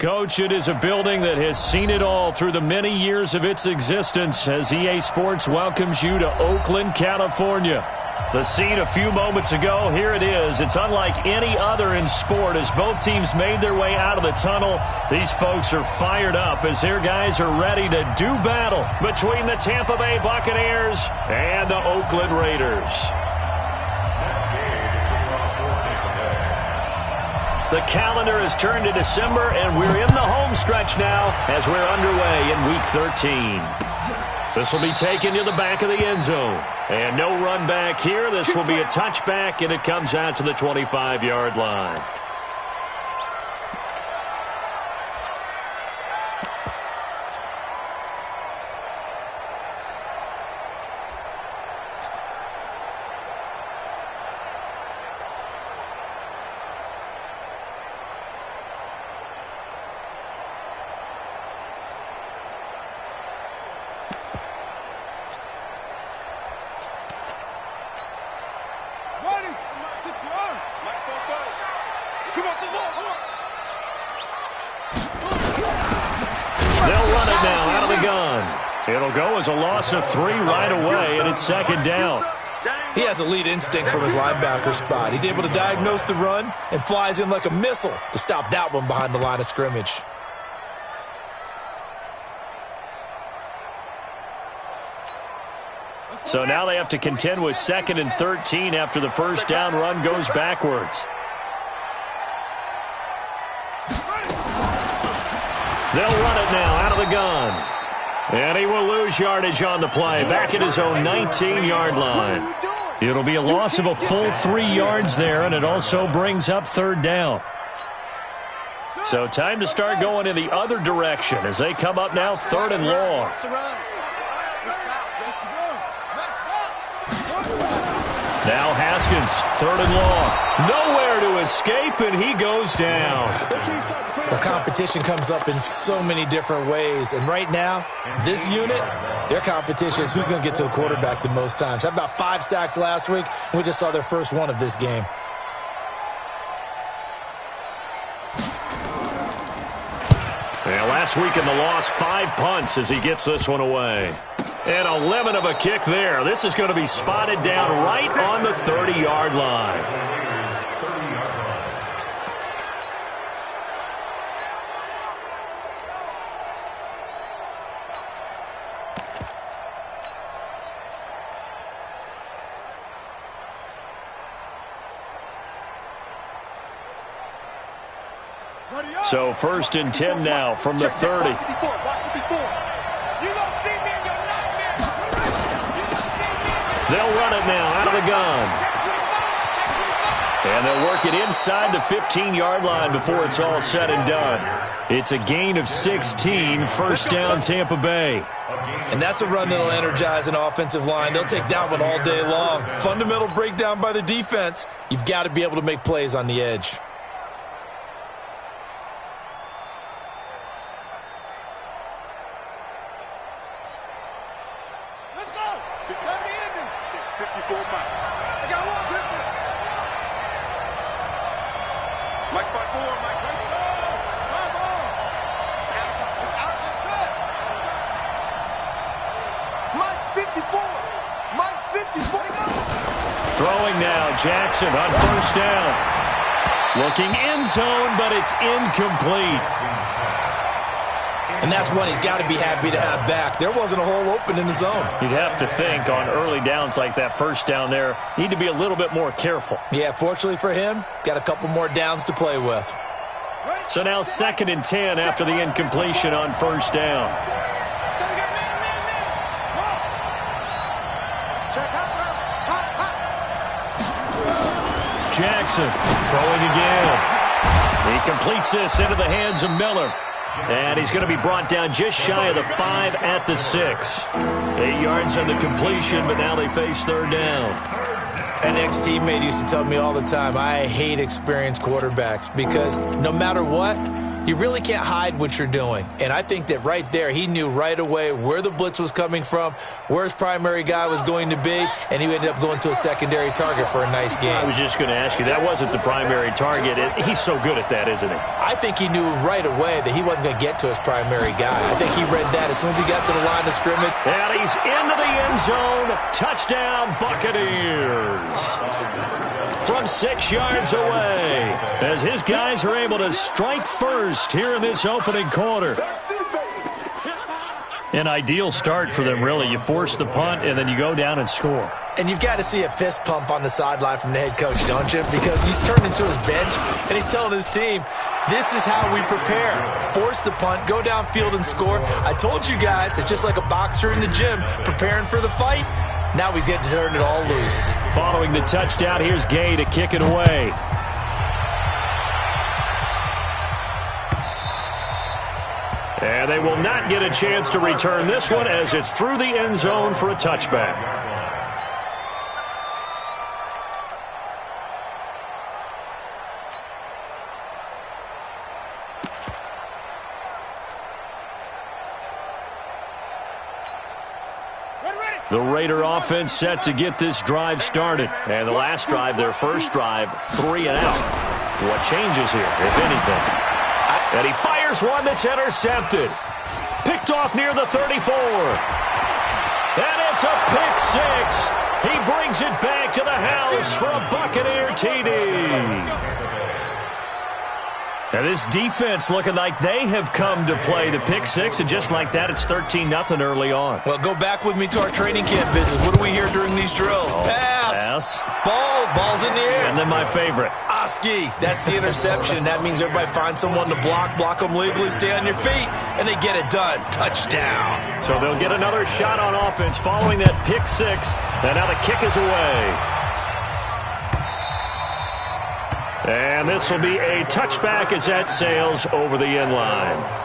Coach, it is a building that has seen it all through the many years of its existence as EA Sports welcomes you to Oakland, California. The scene a few moments ago, here it is. It's unlike any other in sport as both teams made their way out of the tunnel. These folks are fired up as their guys are ready to do battle between the Tampa Bay Buccaneers and the Oakland Raiders. The calendar has turned to December, and we're in the home stretch now as we're underway in Week 13. This will be taken to the back of the end zone. And no run back here. This will be a touchback, and it comes out to the 25-yard line. It'll go as a loss of 3 right away, and it's second down. He has elite instincts from his linebacker spot. He's able to diagnose the run and flies in like a missile to stop that one behind the line of scrimmage. So now they have to contend with 2nd and 13 after the first down run goes backwards. They'll run it now out of the gun. And he will lose yardage on the play, back at his own 19-yard line. It'll be a loss of a full 3 yards there, and it also brings up 3rd down. So time to start going in the other direction as they come up now 3rd and long. Now Haskins, 3rd and long. Nowhere to escape, and he goes down. The competition comes up in so many different ways. And right now, this unit, their competition is who's going to get to the quarterback the most times. Had about 5 sacks last week, and we just saw their first one of this game. Yeah, last week in the loss, 5 punts as he gets this one away. And a lemon of a kick there. This is going to be spotted down right on the 30-yard line. So 1st and 10 now from the 30. They'll run it now out of the gun. And they'll work it inside the 15-yard line before it's all said and done. It's a gain of 16, 1st down Tampa Bay. And that's a run that'll energize an offensive line. They'll take that one all day long. Fundamental breakdown by the defense. You've got to be able to make plays on the edge. Throwing now, Jackson on 1st down. Looking end zone, but it's incomplete. And that's one he's got to be happy to have back. There wasn't a hole open in the zone. You'd have to think on early downs like that 1st down there, need to be a little bit more careful. Yeah, fortunately for him, got a couple more downs to play with. So now 2nd and 10 after the incompletion on 1st down. Jackson throwing again. He completes this into the hands of Miller. And he's going to be brought down just shy of the 5 at the 6. 8 yards on the completion, but now they face 3rd down. An ex-teammate used to tell me all the time, I hate experienced quarterbacks because no matter what, you really can't hide what you're doing. And I think that right there, he knew right away where the blitz was coming from, where his primary guy was going to be, and he ended up going to a secondary target for a nice game. I was just going to ask you, that wasn't the primary target. He's so good at that, isn't he? I think he knew right away that he wasn't going to get to his primary guy. I think he read that as soon as he got to the line of scrimmage. And he's into the end zone. Touchdown, Buccaneers. From 6 yards away, as his guys are able to strike first here in this opening quarter. An ideal start for them, really. You force the punt, and then you go down and score. And you've got to see a fist pump on the sideline from the head coach, don't you? Because he's turned into his bench, and he's telling his team, this is how we prepare. Force the punt, go downfield and score. I told you guys, it's just like a boxer in the gym preparing for the fight. Now we get to turn it all loose. Following the touchdown, here's Gay to kick it away. And they will not get a chance to return this one as it's through the end zone for a touchback. The Raider offense set to get this drive started. And the last drive, their first drive, 3 and out. What changes here, if anything? And he fires one that's intercepted. Picked off near the 34. And it's a pick six. He brings it back to the house for a Buccaneer TD. Now this defense looking like they have come to play the pick six, and just like that, it's 13-0 early on. Well, go back with me to our training camp visit. What do we hear during these drills? Pass. Ball's in the air. And then my favorite. Oski. That's the interception. That means everybody finds someone to block them legally, stay on your feet, and they get it done. Touchdown. So they'll get another shot on offense following that pick six, and now the kick is away. And this will be a touchback as that sails over the end line.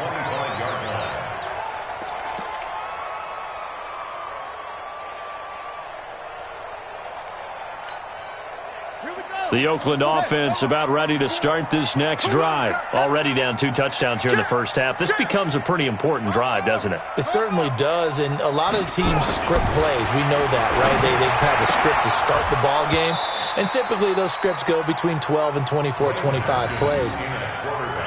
The Oakland offense about ready to start this next drive. Already down 2 touchdowns here in the first half. This becomes a pretty important drive, doesn't it? It certainly does, and a lot of teams script plays. We know that, right? They have a script to start the ball game, and typically those scripts go between 12 and 24, 25 plays.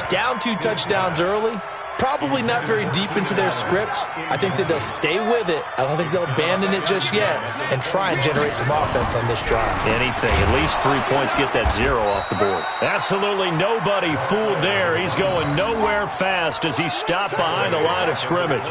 Down 2 touchdowns early, probably not very deep into their script. I think that they'll stay with it. I don't think they'll abandon it just yet and try and generate some offense on this drive. Anything. At least 3 points, get that 0 off the board. Absolutely nobody fooled there. He's going nowhere fast as he stopped behind the line of scrimmage.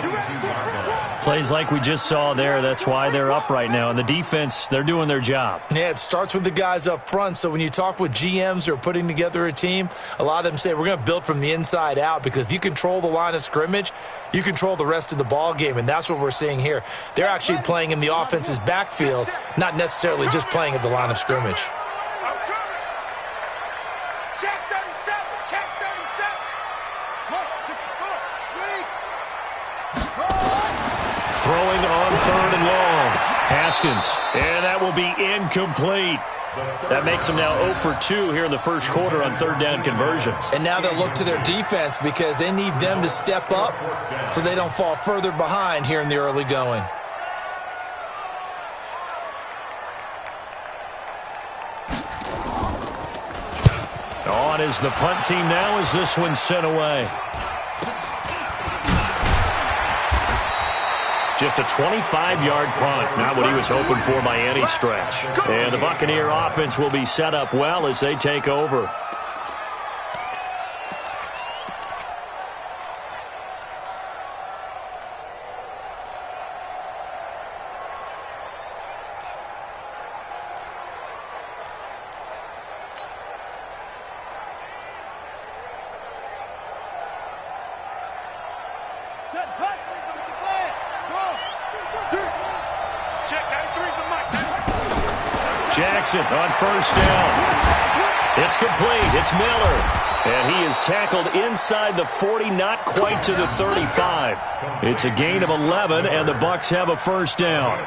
Plays like we just saw there. That's why they're up right now. And the defense, they're doing their job. Yeah, it starts with the guys up front. So when you talk with GMs who are putting together a team, a lot of them say we're going to build from the inside out, because if you control the line of scrimmage, you control the rest of the ball game, and that's what we're seeing here. They're actually playing in the offense's backfield, not necessarily just playing at the line of scrimmage. Throwing on 3rd and long. Haskins, and that will be incomplete. That makes them now 0 for 2 here in the first quarter on 3rd down conversions. And now they'll look to their defense because they need them to step up so they don't fall further behind here in the early going. On is the punt team now as this one's sent away. Just a 25-yard punt, not what he was hoping for by any stretch. And the Buccaneer offense will be set up well as they take over. Jackson on 1st down. It's complete. It's Miller. And he is tackled inside the 40, not quite to the 35. It's a gain of 11, and the Bucs have a 1st down.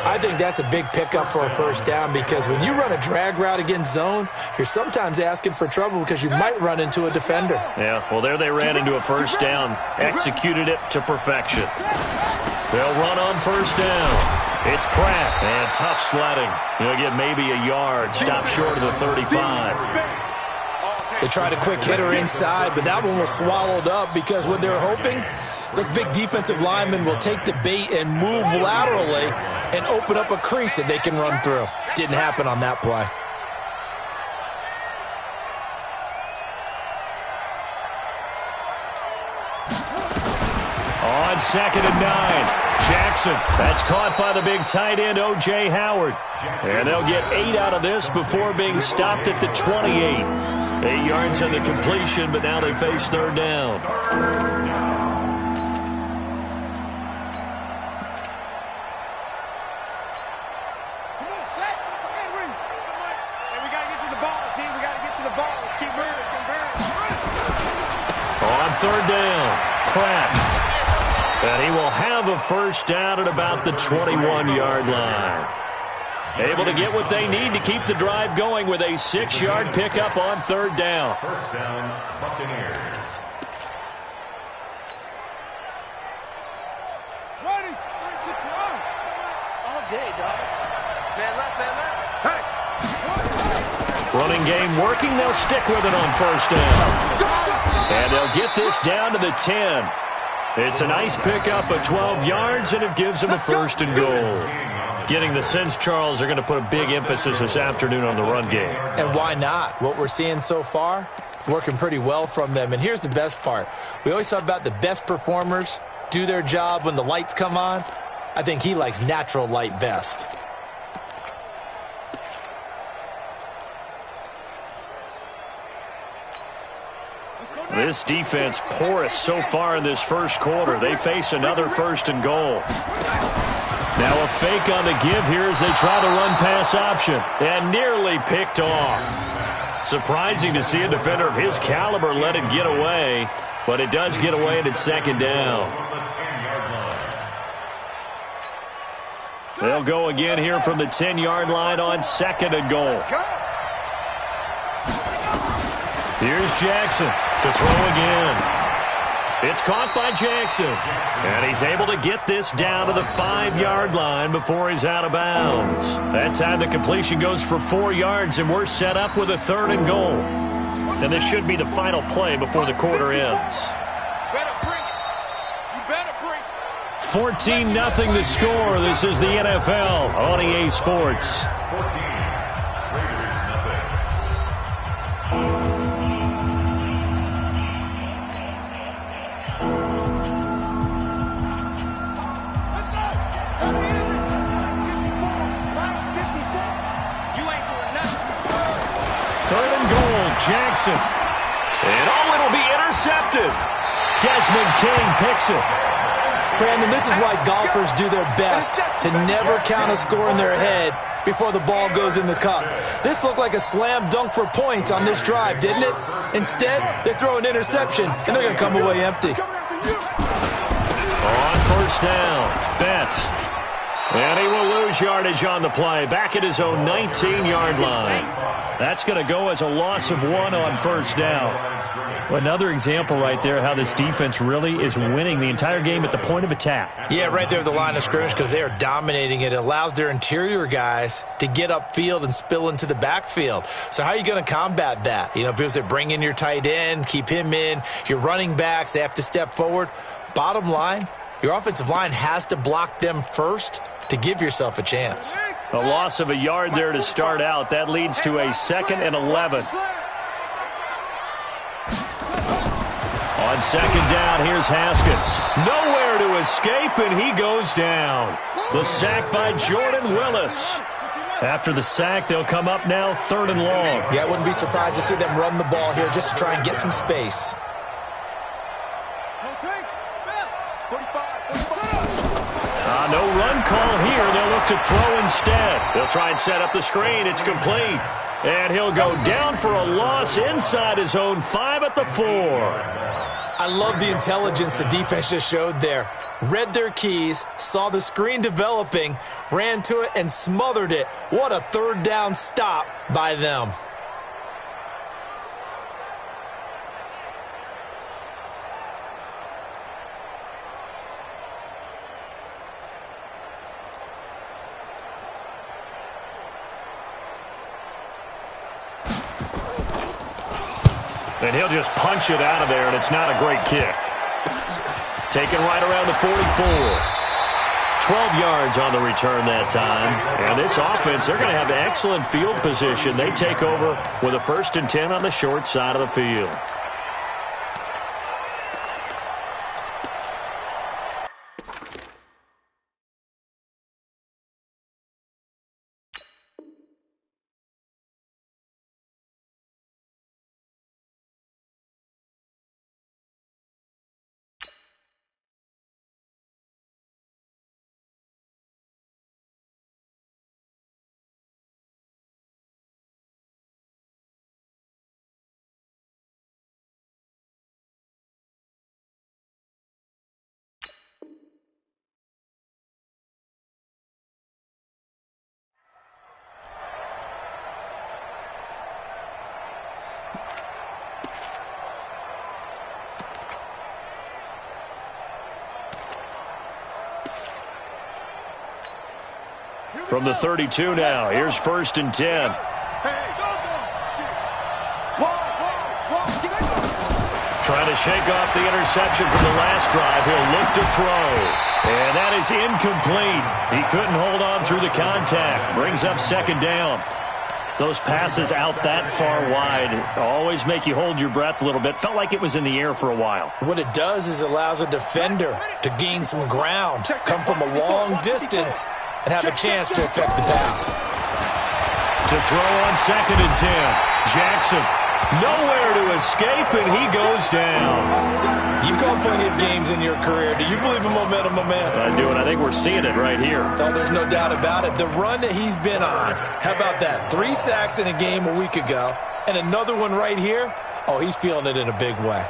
I think that's a big pickup for a first down because when you run a drag route against zone, you're sometimes asking for trouble because you might run into a defender. Yeah, well, there they ran into a first down, executed it to perfection. They'll run on first down. It's Pratt, and tough sledding. He'll get maybe a yard, stop short of the 35. They tried a quick hitter inside, but that one was swallowed up because what they're hoping, those big defensive linemen will take the bait and move laterally and open up a crease that they can run through. Didn't happen on that play. On 2nd and 9. Jackson, that's caught by the big tight end, O.J. Howard. And they'll get 8 out of this before being stopped at the 28. 8 yards on the completion, but now they face third down. On third down, Pratt. And he will have a first down at about the 21-yard line. Able to get what they need to keep the drive going with a 6-yard pickup on third down. First down, Buccaneers. Ready. All day, dog. Man left, man left. Hey. Running game working. They'll stick with it on first down. And they'll get this down to the 10. It's a nice pickup of 12 yards, and it gives them a first and goal. Getting the sense, Charles, they're going to put a big emphasis this afternoon on the run game. And why not? What we're seeing so far, it's working pretty well from them. And here's the best part. We always talk about the best performers do their job when the lights come on. I think he likes natural light best. This defense porous so far in this first quarter. They face another first and goal. Now a fake on the give here as they try the run-pass option. And nearly picked off. Surprising to see a defender of his caliber let it get away. But it does get away and it's second down. They'll go again here from the 10-yard line on second and goal. Here's Jackson to throw again. It's caught by Jackson. And he's able to get this down to the 5-yard line before he's out of bounds. That time the completion goes for 4 yards, and we're set up with a third and goal. And this should be the final play before the quarter ends. 14-0 the score. This is the NFL on EA Sports. 14. Jackson. And it'll be intercepted. Desmond King picks it. Brandon, this is why golfers do their best to never count a score in their head before the ball goes in the cup. This looked like a slam dunk for points on this drive, didn't it? Instead, they throw an interception, and they're going to come away empty. On first down, Betts. And he will lose yardage on the play. Back at his own 19-yard line. That's going to go as a loss of 1 on first down. Well, another example right there how this defense really is winning the entire game at the point of attack. Yeah, right there at the line of scrimmage because they are dominating it. It allows their interior guys to get upfield and spill into the backfield. So how are you going to combat that? You know, because they bring in your tight end, keep him in. Your running backs, they have to step forward. Bottom line, your offensive line has to block them first to give yourself a chance. A loss of a yard there to start out. That leads to a 2nd and 11. On second down, here's Haskins. Nowhere to escape, and he goes down. The sack by Jordan Willis. After the sack, they'll come up now 3rd and long. Yeah, I wouldn't be surprised to see them run the ball here just to try and get some space. No run call here. They'll look to throw instead. They'll try and set up the screen. It's complete. And he'll go down for a loss inside his own 5 at the 4. I love the intelligence the defense just showed there. Read their keys, saw the screen developing, ran to it, and smothered it. What a third down stop by them. And he'll just punch it out of there, and it's not a great kick. Taken right around the 44. 12 yards on the return that time. And this offense, they're going to have excellent field position. They take over with a 1st and 10 on the short side of the field. From the 32 now, here's 1st and 10. Trying to shake off the interception from the last drive. He'll look to throw. And that is incomplete. He couldn't hold on through the contact. Brings up 2nd down. Those passes out that far wide always make you hold your breath a little bit. Felt like it was in the air for a while. What it does is allows a defender to gain some ground, come from a long distance, and have a chance to affect the pass. To throw on 2nd and 10. Jackson, nowhere to escape, and he goes down. You've called plenty of games in your career. Do you believe in momentum, my man? I do, and I think we're seeing it right here. Oh, there's no doubt about it. The run that he's been on, how about that? 3 sacks in a game a week ago, and another one right here. Oh, he's feeling it in a big way.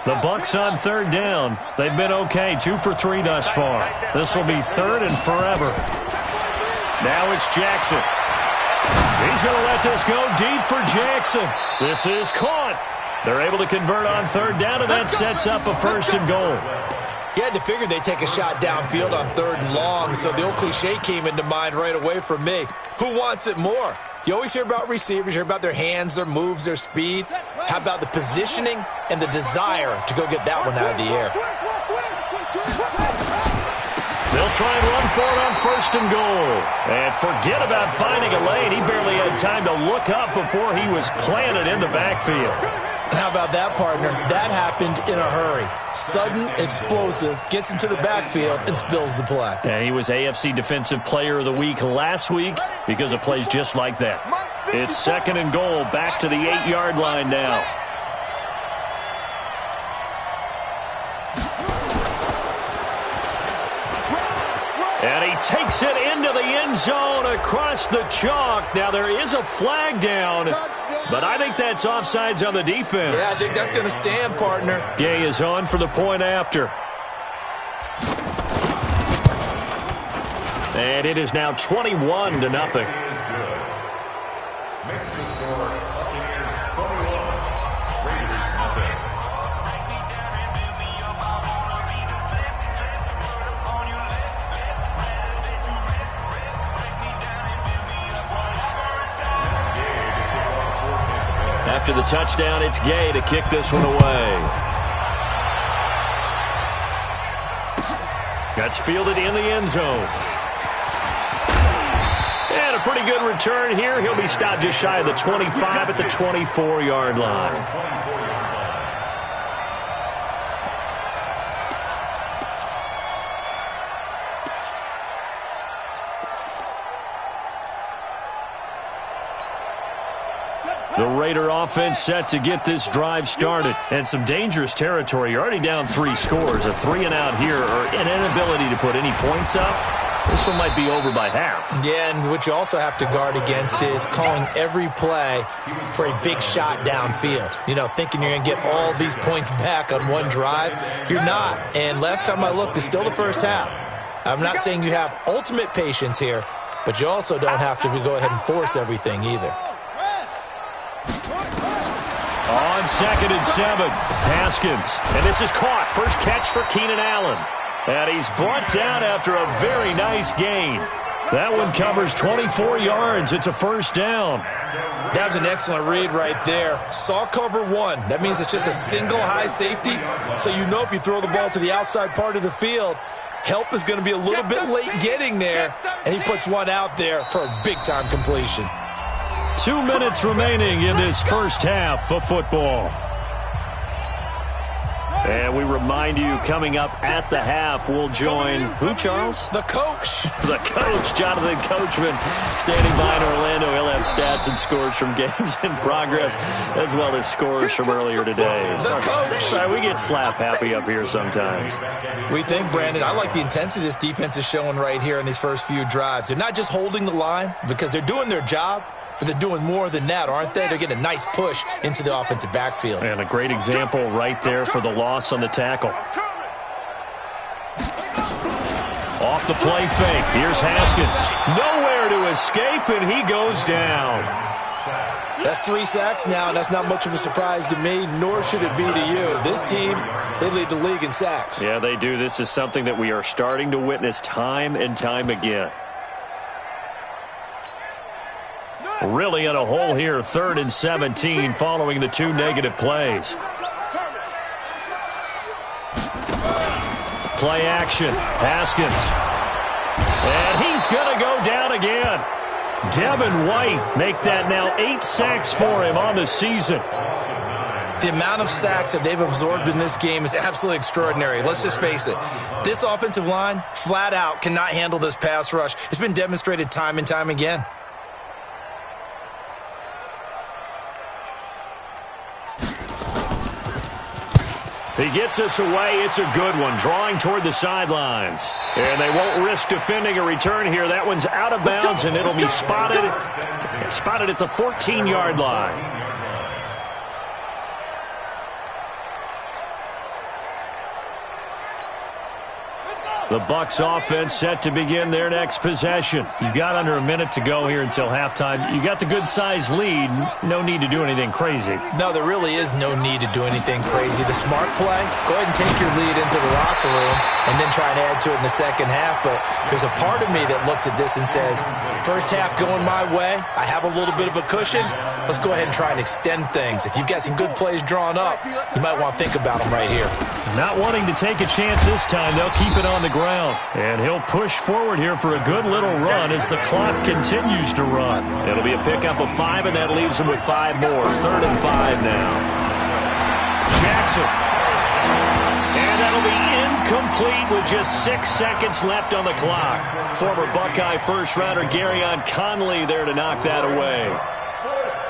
The Bucs on 3rd down. They've been okay, 2 for 3 thus far. This will be 3rd and forever. Now it's Jackson. He's going to let this go deep for Jackson. This is caught. They're able to convert on 3rd down, and that sets up a 1st and goal. You had to figure they'd take a shot downfield on 3rd and long, so the old cliche came into mind right away for me. Who wants it more? You always hear about receivers, you hear about their hands, their moves, their speed. How about the positioning and the desire to go get that one out of the air? They'll try and run for it on 1st and goal. And forget about finding a lane. He barely had time to look up before he was planted in the backfield. How about that, partner? That happened in a hurry. Sudden, explosive, gets into the backfield and spills the play. And he was AFC Defensive Player of the Week last week because of plays just like that. It's 2nd and goal, back to the 8-yard line now. And he takes it into the end zone across the chalk. Now, there is a flag down, but I think that's offsides on the defense. Yeah, I think that's going to stand, partner. Gay is on for the point after. And it is now 21-0. Makes the score Buccaneers 21, Raiders nothing. After the touchdown, it's Gay to kick this one away. That's fielded in the end zone. And a pretty good return here. He'll be stopped just shy of the 25 at the 24-yard line. The Raider offense set to get this drive started. And some dangerous territory. You're already down 3 scores. A 3-and-out here or an inability to put any points up. This one might be over by half. Yeah, and what you also have to guard against is calling every play for a big shot downfield. You know, thinking you're going to get all these points back on one drive. You're not. And last time I looked, it's still the first half. I'm not saying you have ultimate patience here, but you also don't have to go ahead and force everything either. On 2nd and 7, Haskins. And this is caught. First catch for Keenan Allen. And he's brought down after a very nice gain. That one covers 24 yards. It's a first down. That was an excellent read right there. Saw cover 1. That means it's just a single high safety. So you know if you throw the ball to the outside part of the field, help is going to be a little bit late getting there. And he puts one out there for a big-time completion. 2 minutes remaining in this first half of football. And we remind you, coming up at the half, we'll join who, Charles? The coach. The coach, Jonathan Coachman, standing by in Orlando. He'll have stats and scores from games in progress, as well as scores from earlier today. The coach. Sorry, we get slap happy up here sometimes. We think, Brandon, I like the intensity this defense is showing right here in these first few drives. They're not just holding the line because they're doing their job, but they're doing more than that, aren't they? They're getting a nice push into the offensive backfield. And a great example right there for the loss on the tackle. Off the play fake. Here's Haskins. Nowhere to escape, and he goes down. That's 3 sacks now, and that's not much of a surprise to me, nor should it be to you. This team, they lead the league in sacks. Yeah, they do. This is something that we are starting to witness time and time again. Really in a hole here, 3rd and 17 following the 2 negative plays. Play action. Haskins. And he's going to go down again. Devin White make that now 8 sacks for him on the season. The amount of sacks that they've absorbed in this game is absolutely extraordinary. Let's just face it. This offensive line, flat out, cannot handle this pass rush. It's been demonstrated time and time again. He gets us away. It's a good one. Drawing toward the sidelines. And they won't risk defending a return here. That one's out of bounds, and it'll be spotted at the 14-yard line. The Bucs offense set to begin their next possession. You've got under a minute to go here until halftime. You got the good-sized lead. No need to do anything crazy. No, there really is no need to do anything crazy. The smart play, go ahead and take your lead into the locker room and then try and add to it in the second half. But there's a part of me that looks at this and says, first half going my way, I have a little bit of a cushion. Let's go ahead and try and extend things. If you've got some good plays drawn up, you might want to think about them right here. Not wanting to take a chance this time, they'll keep it on the ground. And he'll push forward here for a good little run as the clock continues to run. It'll be a pickup of 5, and that leaves him with 5 more. 3rd and 5 now. Jackson. And that'll be incomplete with just 6 seconds left on the clock. Former Buckeye first-rounder Garyon Conley there to knock that away.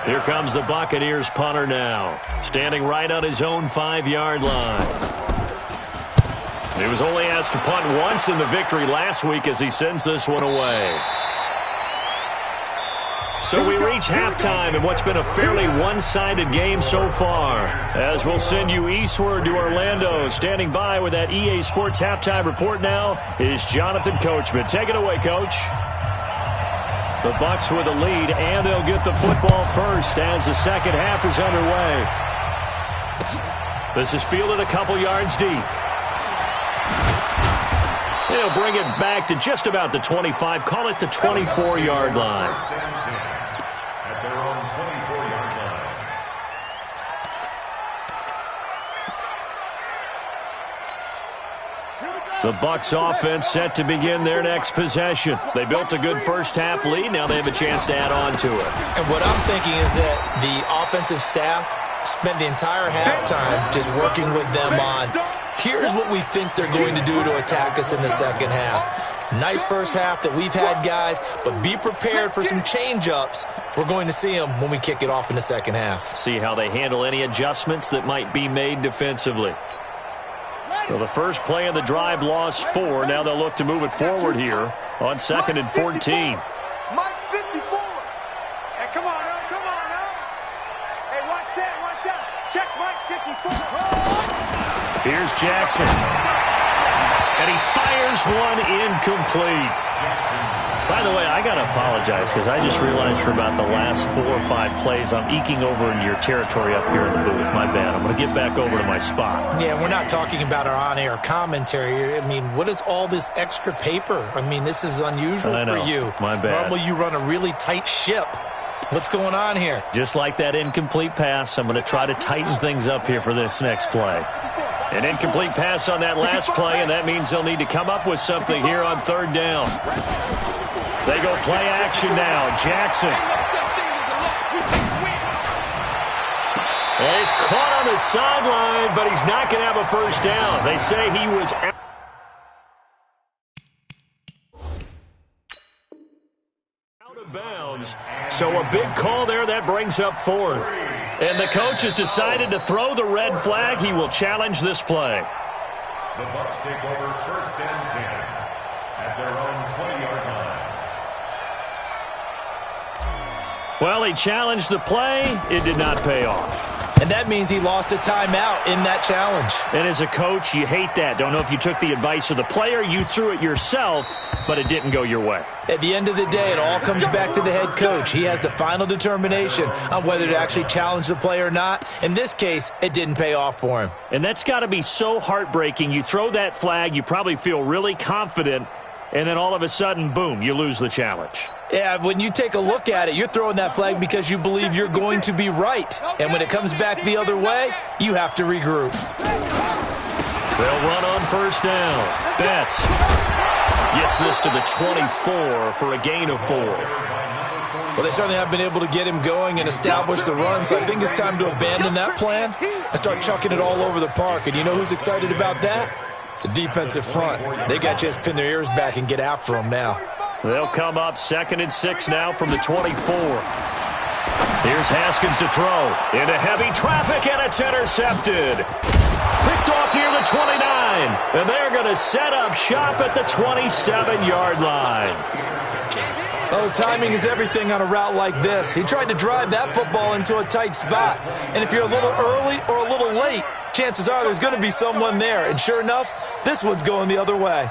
Here comes the Buccaneers punter now, standing right on his own 5-yard line. He was only asked to punt once in the victory last week as he sends this one away. So we reach halftime in what's been a fairly one-sided game so far. As we'll send you eastward to Orlando. Standing by with that EA Sports halftime report now is Jonathan Coachman. Take it away, Coach. The Bucs with a lead, and they'll get the football first as the second half is underway. This is fielded a couple yards deep. They'll bring it back to just about the 25, call it the 24-yard line. At their own 24-yard line. The Bucs offense set to begin their next possession. They built a good first-half lead. Now they have a chance to add on to it. And what I'm thinking is that the offensive staff spent the entire halftime just working with them on Here's what we think they're going to do to attack us in the second half. Nice first half that we've had, guys, but be prepared for some change-ups. We're going to see them when we kick it off in the second half. See how they handle any adjustments that might be made defensively. So the first play of the drive lost 4. Now they'll look to move it forward here on 2nd and 14. Mike 54. Hey, come on now, come on now. Hey, watch that. Check Mike 54. Here's Jackson. And he fires one incomplete. By the way, I got to apologize because I just realized for about the last 4 or 5 plays I'm eking over into your territory up here in the booth. My bad. I'm going to get back over to my spot. Yeah, we're not talking about our on-air commentary. I mean, what is all this extra paper? I mean, this is unusual for you. My bad. Normally you run a really tight ship. What's going on here? Just like that incomplete pass, I'm going to try to tighten things up here for this next play. An incomplete pass on that last play, and that means they'll need to come up with something here on 3rd down. They go play action now. Jackson. And he's caught on the sideline, but he's not going to have a first down. They say he was out of bounds. So a big call there. That brings up 4th. And the coach has decided to throw the red flag. He will challenge this play. The Bucs take over 1st and 10 at their own 20-yard line. Well, he challenged the play. It did not pay off. And that means he lost a timeout in that challenge. And as a coach, you hate that. Don't know if you took the advice of the player. You threw it yourself, but it didn't go your way. At the end of the day, it all comes back to the head coach. He has the final determination on whether to actually challenge the play or not. In this case, it didn't pay off for him. And that's got to be so heartbreaking. You throw that flag, you probably feel really confident, and then all of a sudden, boom, you lose the challenge. Yeah, when you take a look at it, you're throwing that flag because you believe you're going to be right. And when it comes back the other way, you have to regroup. They'll run on 1st down. Betts gets this to the 24 for a gain of 4. Well, they certainly have been able to get him going and establish the run, so I think it's time to abandon that plan and start chucking it all over the park. And you know who's excited about that? The defensive front. They got to just pin their ears back and get after him now. They'll come up 2nd and 6 now from the 24. Here's Haskins to throw. Into heavy traffic, and it's intercepted. Picked off near the 29. And they're going to set up shop at the 27-yard line. Oh, timing is everything on a route like this. He tried to drive that football into a tight spot. And if you're a little early or a little late, chances are there's going to be someone there. And sure enough, this one's going the other way.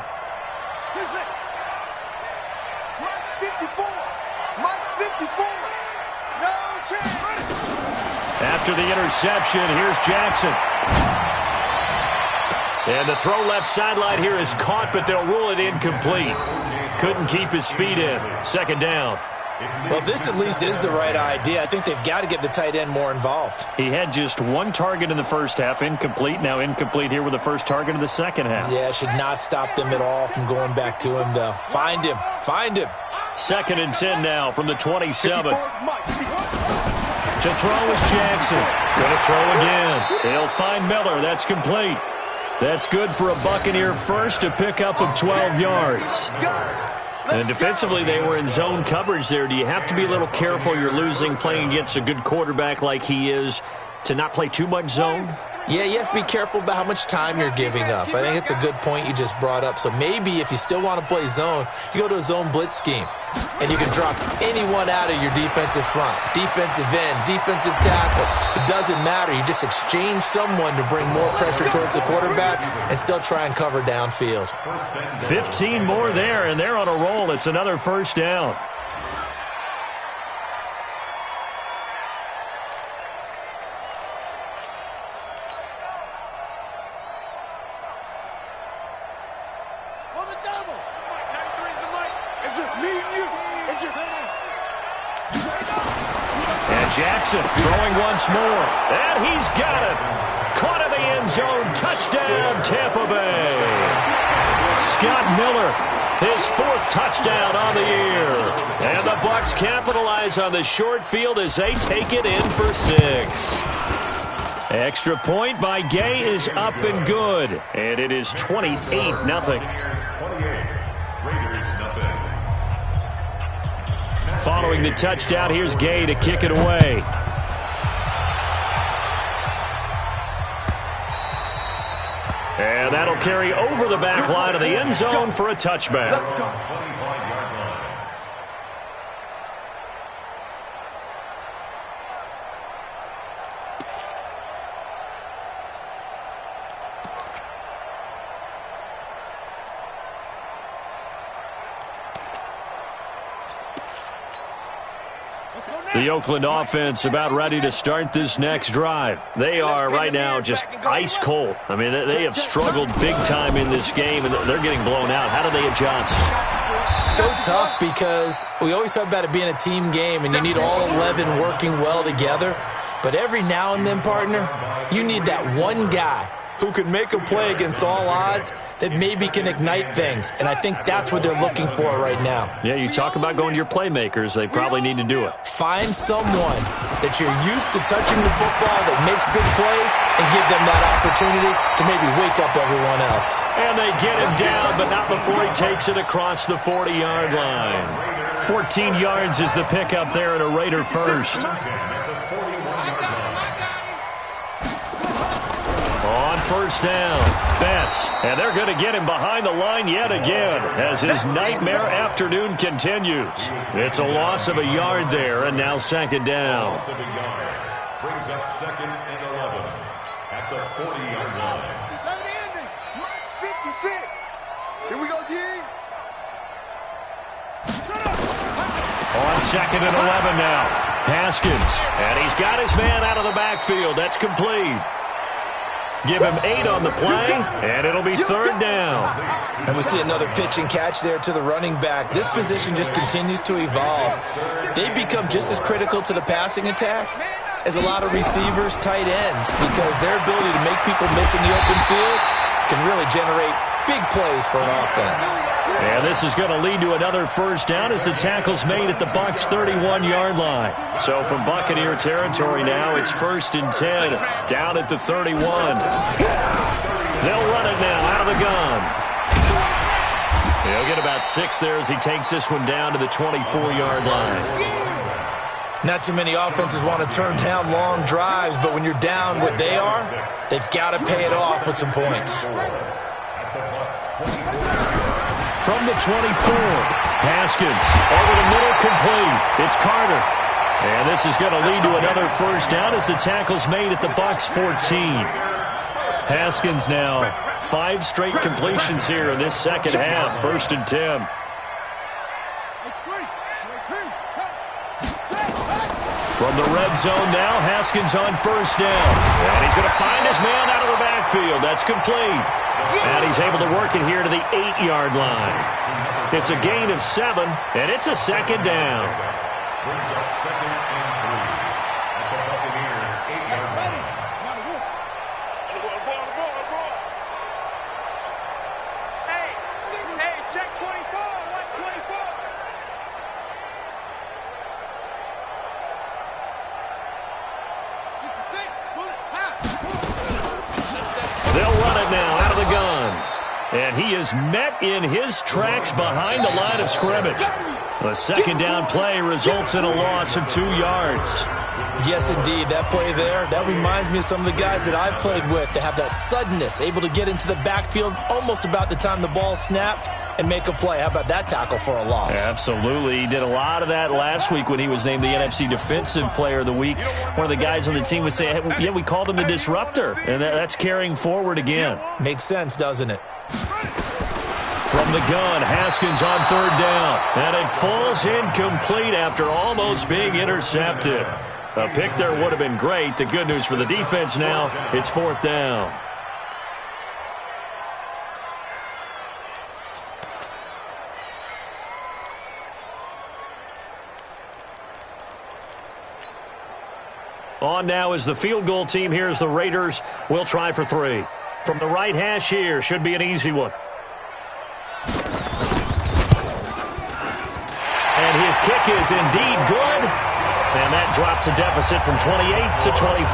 After the interception, here's Jackson. And the throw left sideline here is caught, but they'll rule it incomplete. Couldn't keep his feet in. 2nd down. Well, this at least is the right idea. I think they've got to get the tight end more involved. He had just 1 target in the first half, incomplete. Now incomplete here with the first target of the second half. Yeah, it should not stop them at all from going back to him, though. Find him. Find him. 2nd and 10 now from the 27. To throw is Jackson. Going to throw again. They'll find Miller. That's complete. That's good for a Buccaneer first, a pickup of 12 yards. And defensively, they were in zone coverage there. Do you have to be a little careful? You're losing playing against a good quarterback like he is to not play too much zone? Yeah, you have to be careful about how much time you're giving up. I think it's a good point you just brought up. So maybe if you still want to play zone, you go to a zone blitz scheme. And you can drop anyone out of your defensive front. Defensive end, defensive tackle. It doesn't matter. You just exchange someone to bring more pressure towards the quarterback and still try and cover downfield. 15 more there, and they're on a roll. It's another 1st down. Jackson throwing once more, and he's got it. Caught in the end zone, touchdown, Tampa Bay. Scott Miller, his 4th touchdown on the year. And the Bucs capitalize on the short field as they take it in for 6. Extra point by Gay is up and good. And it is 28-0. Following the touchdown, here's Gay to kick it away. And that'll carry over the back line of the end zone for a touchback. The Oakland offense about ready to start this next drive. They are right now just ice cold. I mean, they have struggled big time in this game, and they're getting blown out. How do they adjust? So tough because we always talk about it being a team game, and you need all 11 working well together. But every now and then, partner, you need that one guy who can make a play against all odds that maybe can ignite things. And I think that's what they're looking for right now. Yeah, you talk about going to your playmakers. They probably need to do it. Find someone that you're used to touching the football that makes big plays and give them that opportunity to maybe wake up everyone else. And they get him down, but not before he takes it across the 40-yard line. 14 yards is the pickup there and a Raider first. First down, Betts, and they're going to get him behind the line yet again as his nightmare afternoon continues. It's a loss of a yard there, and now second down. Loss of a yard. Brings up 2nd and 11 at the 40-yard line. March 56. Here we go, G. On 2nd and 11 now, Haskins, and he's got his man out of the backfield. That's complete. Give him 8 on the play, and it'll be third down. And we see another pitch and catch there to the running back. This position just continues to evolve. They become just as critical to the passing attack as a lot of receivers, tight ends, because their ability to make people miss in the open field can really generate big plays for an offense. And this is going to lead to another first down as the tackle's made at the Bucs' 31-yard line. So from Buccaneer territory now, it's 1st and 10, down at the 31. They'll run it now out of the gun. He'll get about 6 there as he takes this one down to the 24-yard line. Not too many offenses want to turn down long drives, but when you're down what they are, they've got to pay it off with some points. From the 24, Haskins over the middle, complete. It's Carter. And this is going to lead to another first down as the tackle's made at the Bucs' 14. Haskins now 5 straight completions here in this second half, 1st and 10. From the red zone now, Haskins on first down. And he's going to find his man out of the backfield. That's complete. And he's able to work it here to the 8-yard line. It's a gain of 7, and it's a second down. Brings up 2nd and 3 at the Buccaneers' 8-yard line. Hey, check 24. Watch 24. They'll run it now out of the gun. And he is met in his tracks behind the line of scrimmage. A second down play results in a loss of 2 yards. Yes, indeed. That play there, that reminds me of some of the guys that I've played with. They have that suddenness, able to get into the backfield almost about the time the ball snapped and make a play. How about that tackle for a loss? Absolutely. He did a lot of that last week when he was named the NFC Defensive Player of the Week. One of the guys on the team would say, hey, yeah, we called him the disruptor. And that's carrying forward again. Makes sense, doesn't it? From the gun, Haskins on third down. And it falls incomplete after almost being intercepted. A pick there would have been great. The good news for the defense now, it's 4th down. On now is the field goal team. Here's the Raiders. We'll try for 3. From the right hash here, should be an easy one. And his kick is indeed good. And that drops a deficit from 28 to 25.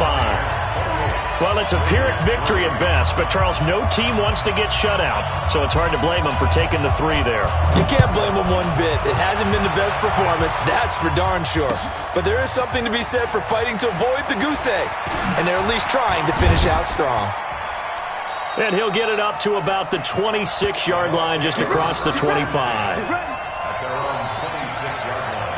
Well, it's a Pyrrhic victory at best, but, Charles, no team wants to get shut out, so it's hard to blame them for taking the 3 there. You can't blame them one bit. It hasn't been the best performance, that's for darn sure. But there is something to be said for fighting to avoid the goose egg, and they're at least trying to finish out strong. And he'll get it up to about the 26-yard line, just across the 25. At their own 26-yard line.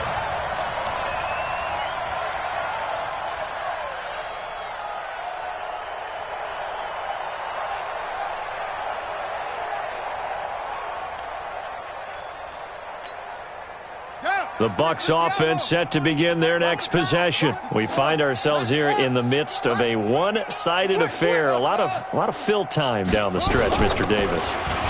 The Bucs offense set to begin their next possession. We find ourselves here in the midst of a one-sided affair. A lot of fill time down the stretch, Mr. Davis.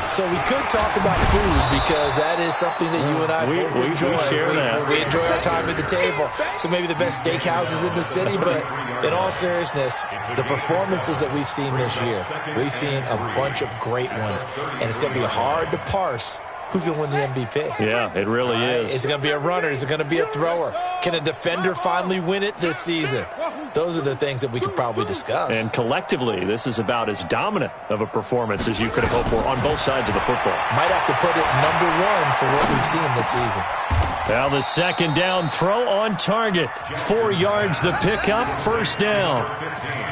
So we could talk about food because that is something that you and I both enjoy. We share that. We enjoy our time at the table. So maybe the best steakhouses in the city, but in all seriousness, the performances that we've seen this year, we've seen a bunch of great ones, and it's going to be hard to parse who's going to win the MVP. Yeah, it really is. Is it going to be a runner? Is it going to be a thrower? Can a defender finally win it this season? Those are the things that we could probably discuss. And collectively, this is about as dominant of a performance as you could have hoped for on both sides of the football. Might have to put it #1 for what we've seen this season. Now the second down throw on target. 4 yards the pickup, first down.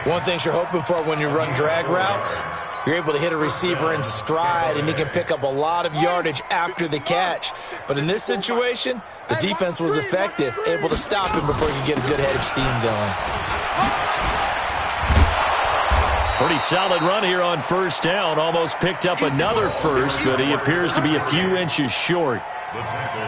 One thing you're hoping for when you run drag routes, you're able to hit a receiver in stride, and he can pick up a lot of yardage after the catch. But in this situation, the defense was effective, able to stop him before you get a good head of steam going. Pretty solid run here on first down. Almost picked up another first, but he appears to be a few inches short.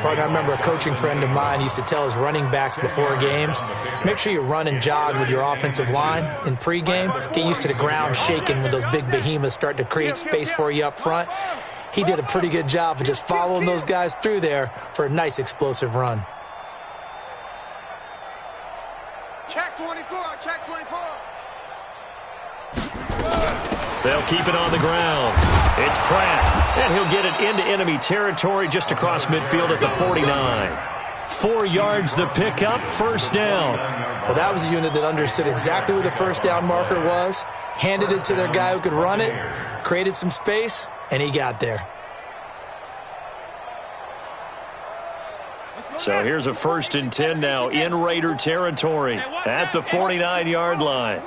Partner, I remember a coaching friend of mine used to tell his running backs before games, make sure you run and jog with your offensive line in pregame. Get used to the ground shaking when those big behemoths start to create space for you up front. He did a pretty good job of just following those guys through there for a nice explosive run. Check 24, check 24. They'll keep it on the ground. It's Pratt, and he'll get it into enemy territory just across midfield at the 49. 4 yards the pickup, first down. Well, that was a unit that understood exactly where the first down marker was, handed it to their guy who could run it, created some space, and he got there. So here's a 1st and 10 now in Raider territory at the 49-yard line.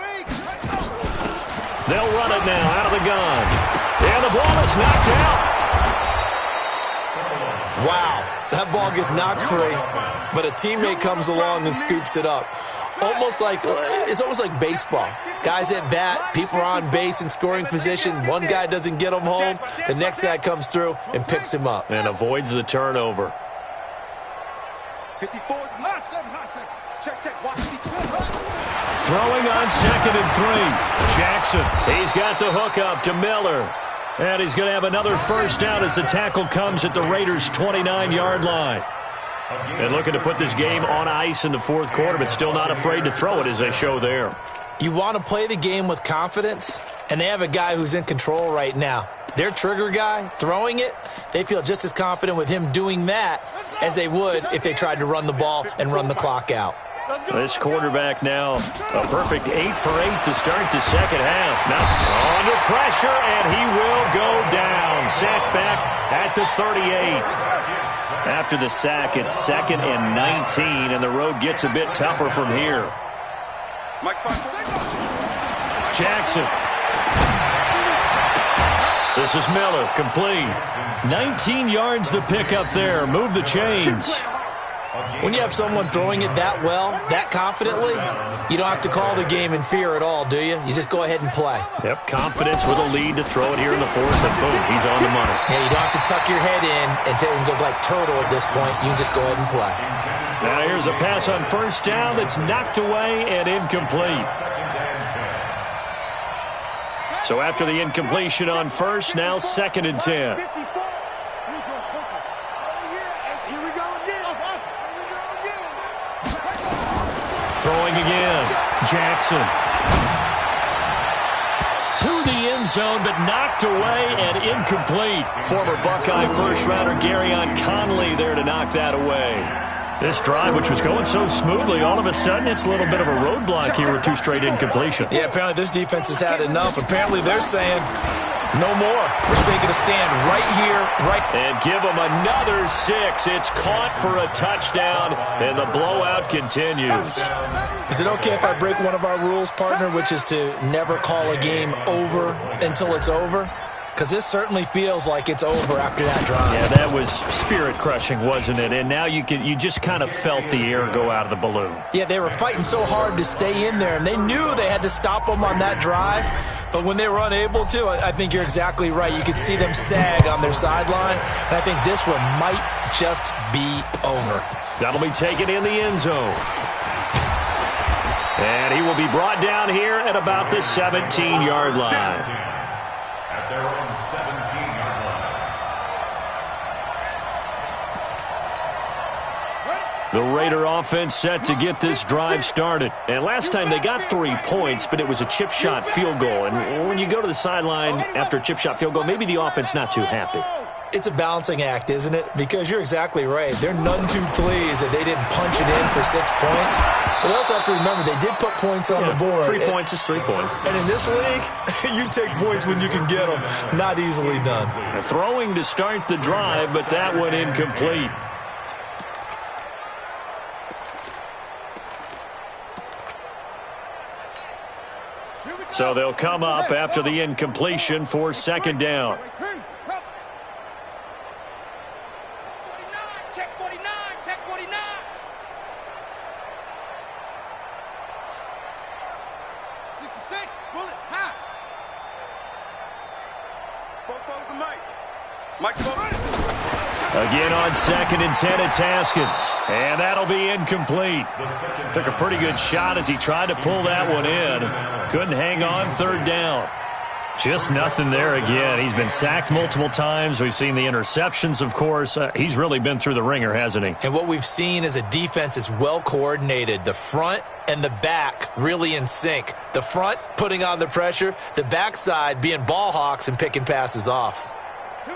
They'll run it now out of the gun. And the ball is knocked out. Wow, that ball gets knocked free, but a teammate comes along and scoops it up. It's almost like baseball. Guys at bat, people are on base in scoring position. One guy doesn't get him home. The next guy comes through and picks him up. And avoids the turnover. 54, check, watch me. Throwing on 2nd and 3. Jackson, he's got the hook up to Miller. And he's going to have another first down as the tackle comes at the Raiders' 29-yard line. And looking to put this game on ice in the 4th quarter, but still not afraid to throw it as they show there. You want to play the game with confidence, and they have a guy who's in control right now. Their trigger guy, throwing it, they feel just as confident with him doing that as they would if they tried to run the ball and run the clock out. This quarterback now a perfect 8 for 8 to start the second half. Now under pressure, and he will go down. Sacked back at the 38. After the sack, it's 2nd and 19, and the road gets a bit tougher from here. Jackson. This is Miller, complete. 19 yards the pickup there. Move the chains. When you have someone throwing it that well, that confidently, you don't have to call the game in fear at all, do you? You just go ahead and play. Yep, confidence with a lead to throw it here in the 4th, and boom, he's on the money. Yeah, you don't have to tuck your head in and go like turtle at this point. You can just go ahead and play. Now here's a pass on first down that's knocked away and incomplete. So after the incompletion on first, now 2nd and 10. Throwing again. Jackson. To the end zone, but knocked away and incomplete. Former Buckeye first-rounder Garyon Conley there to knock that away. This drive, which was going so smoothly, all of a sudden it's a little bit of a roadblock here with 2 straight incompletions. Yeah, apparently this defense has had enough. Apparently they're saying, no more. We're making a stand right here, right. And give them another 6. It's caught for a touchdown, and the blowout continues. Is it okay if I break one of our rules, partner, which is to never call a game over until it's over? Because this certainly feels like it's over after that drive. Yeah, that was spirit-crushing, wasn't it? And now you just kind of felt the air go out of the balloon. Yeah, they were fighting so hard to stay in there, and they knew they had to stop them on that drive. But when they were unable to, I think you're exactly right. You could see them sag on their sideline, and I think this one might just be over. That'll be taken in the end zone. And he will be brought down here at about the 17-yard line. At their own 17-yard line. The Raider offense set to get this drive started. And last time they got 3 points, but it was a chip shot field goal. And when you go to the sideline after a chip shot field goal, maybe the offense not too happy. It's a balancing act, isn't it? Because you're exactly right. They're none too pleased that they didn't punch it in for 6 points. But they also have to remember they did put points on the board. 3 points is 3 points. And in this league, you take points when you can get them. Not easily done. Throwing to start the drive, but that one incomplete. So they'll come up after the incompletion for 2nd down. Check 49, check 49. Bullet, high. Mike, Again on 2nd and 10, it's Haskins. And that'll be incomplete. Took a pretty good shot as he tried to pull that one in. Couldn't hang on 3rd down. Just nothing there again. He's been sacked multiple times. We've seen the interceptions, of course. He's really been through the ringer, hasn't he? And what we've seen is a defense that's well coordinated. The front and the back really in sync. The front putting on the pressure. The backside being ball hawks and picking passes off.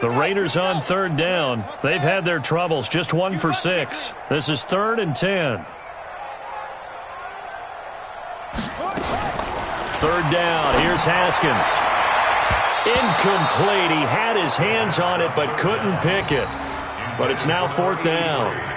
The Raiders on 3rd down. They've had their troubles. Just 1 for 6. This is 3rd and 10. 3rd down. Here's Haskins. Incomplete. He had his hands on it but couldn't pick it. But it's now 4th down.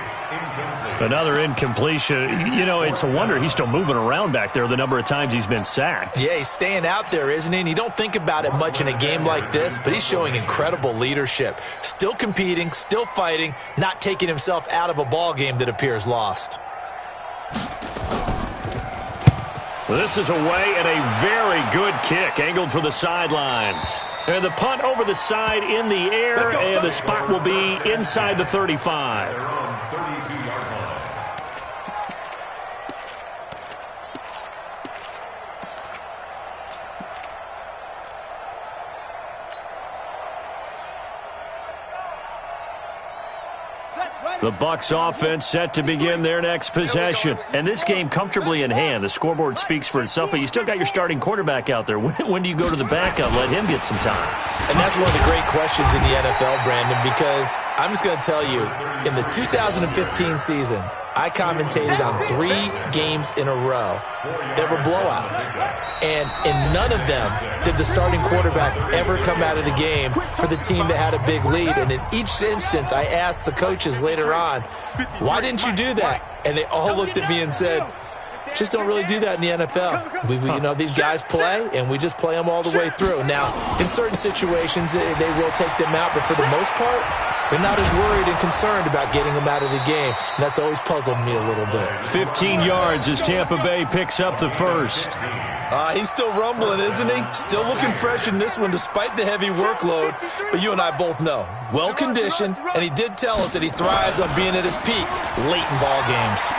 Another incompletion. You know, it's a wonder he's still moving around back there the number of times he's been sacked. Yeah, he's staying out there, isn't he? And you don't think about it much in a game like this, but he's showing incredible leadership. Still competing, still fighting, not taking himself out of a ball game that appears lost. This is away and a very good kick, angled for the sidelines. And the punt over the side in the air, and the spot will be inside the 35. The Bucs offense set to begin their next possession. And this game comfortably in hand. The scoreboard speaks for itself, but you still got your starting quarterback out there. When do you go to the backup, let him get some time? And that's one of the great questions in the NFL, Brandon, because I'm just going to tell you, in the 2015 season, I commentated on 3 games in a row that were blowouts. And in none of them did the starting quarterback ever come out of the game for the team that had a big lead. And in each instance, I asked the coaches later on, why didn't you do that? And they all looked at me and said, just don't really do that in the NFL. You know, these guys play, and we just play them all the way through. Now, in certain situations, they will take them out, but for the most part, they're not as worried and concerned about getting them out of the game. And that's always puzzled me a little bit. 15 yards as Tampa Bay picks up the first. He's still rumbling, isn't he? Still looking fresh in this one despite the heavy workload. But you and I both know, well-conditioned, and he did tell us that he thrives on being at his peak late in ball games.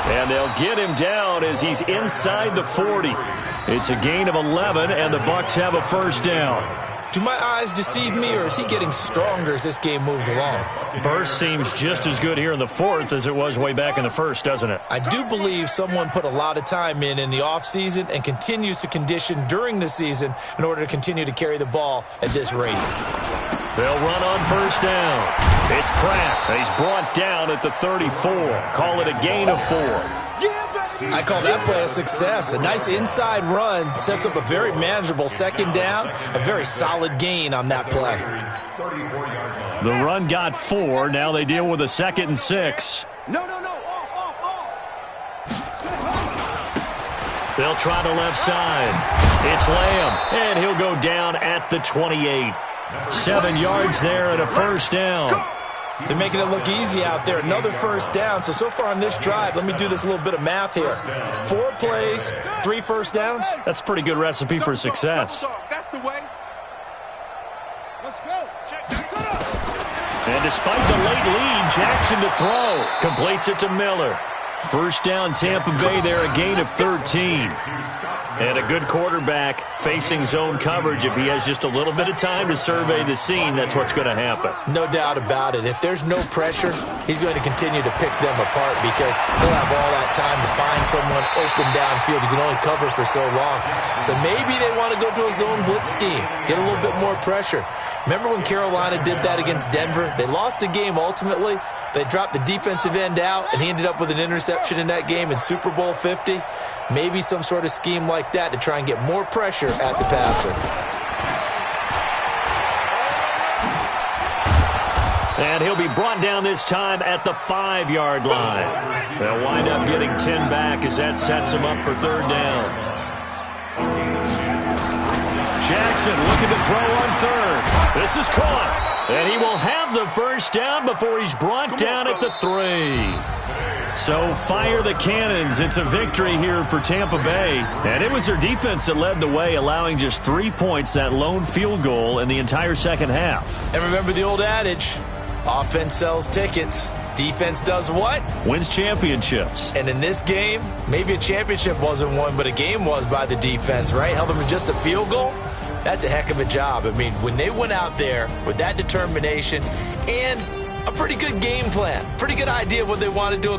And they'll get him down as he's inside the 40. It's a gain of 11, and the Bucs have a first down. Do my eyes deceive me, or is he getting stronger as this game moves along? Burst seems just as good here in the 4th as it was way back in the 1st, doesn't it? I do believe someone put a lot of time in the offseason and continues to condition during the season in order to continue to carry the ball at this rate. They'll run on first down. It's Pratt. He's brought down at the 34. Call it a gain of 4. I call that play a success. A nice inside run sets up a very manageable second down. A very solid gain on that play. The run got 4. Now they deal with a 2nd and 6. No. Off. They'll try the left side. It's Lamb, and he'll go down at the 28. 7 yards there and a first down. They're making it look easy out there. Another first down. So far on this drive, let me do this little bit of math here. 4 plays, 3 first downs. That's a pretty good recipe for success. That's the way. Let's go. Check. And despite the late lead, Jackson to throw. Completes it to Miller. First down, Tampa Bay there, a gain of 13. And a good quarterback facing zone coverage. If he has just a little bit of time to survey the scene, that's what's going to happen. No doubt about it. If there's no pressure, he's going to continue to pick them apart because he'll have all that time to find someone open downfield. You can only cover for so long. So maybe they want to go to a zone blitz scheme, get a little bit more pressure. Remember when Carolina did that against Denver? They lost the game ultimately. They dropped the defensive end out, and he ended up with an interception in that game in Super Bowl 50. Maybe some sort of scheme like that to try and get more pressure at the passer. And he'll be brought down this time at the 5-yard line. They'll wind up getting 10 back as that sets him up for third down. Jackson looking to throw on third. This is caught. And he will have the first down before he's brought down at the 3. So fire the cannons. It's a victory here for Tampa Bay. And it was their defense that led the way, allowing just 3 points, that lone field goal in the entire second half. And remember the old adage, offense sells tickets. Defense does what? Wins championships. And in this game, maybe a championship wasn't won, but a game was by the defense, right? Held them to just a field goal. That's a heck of a job. I mean, when they went out there with that determination and a pretty good game plan, pretty good idea what they wanted to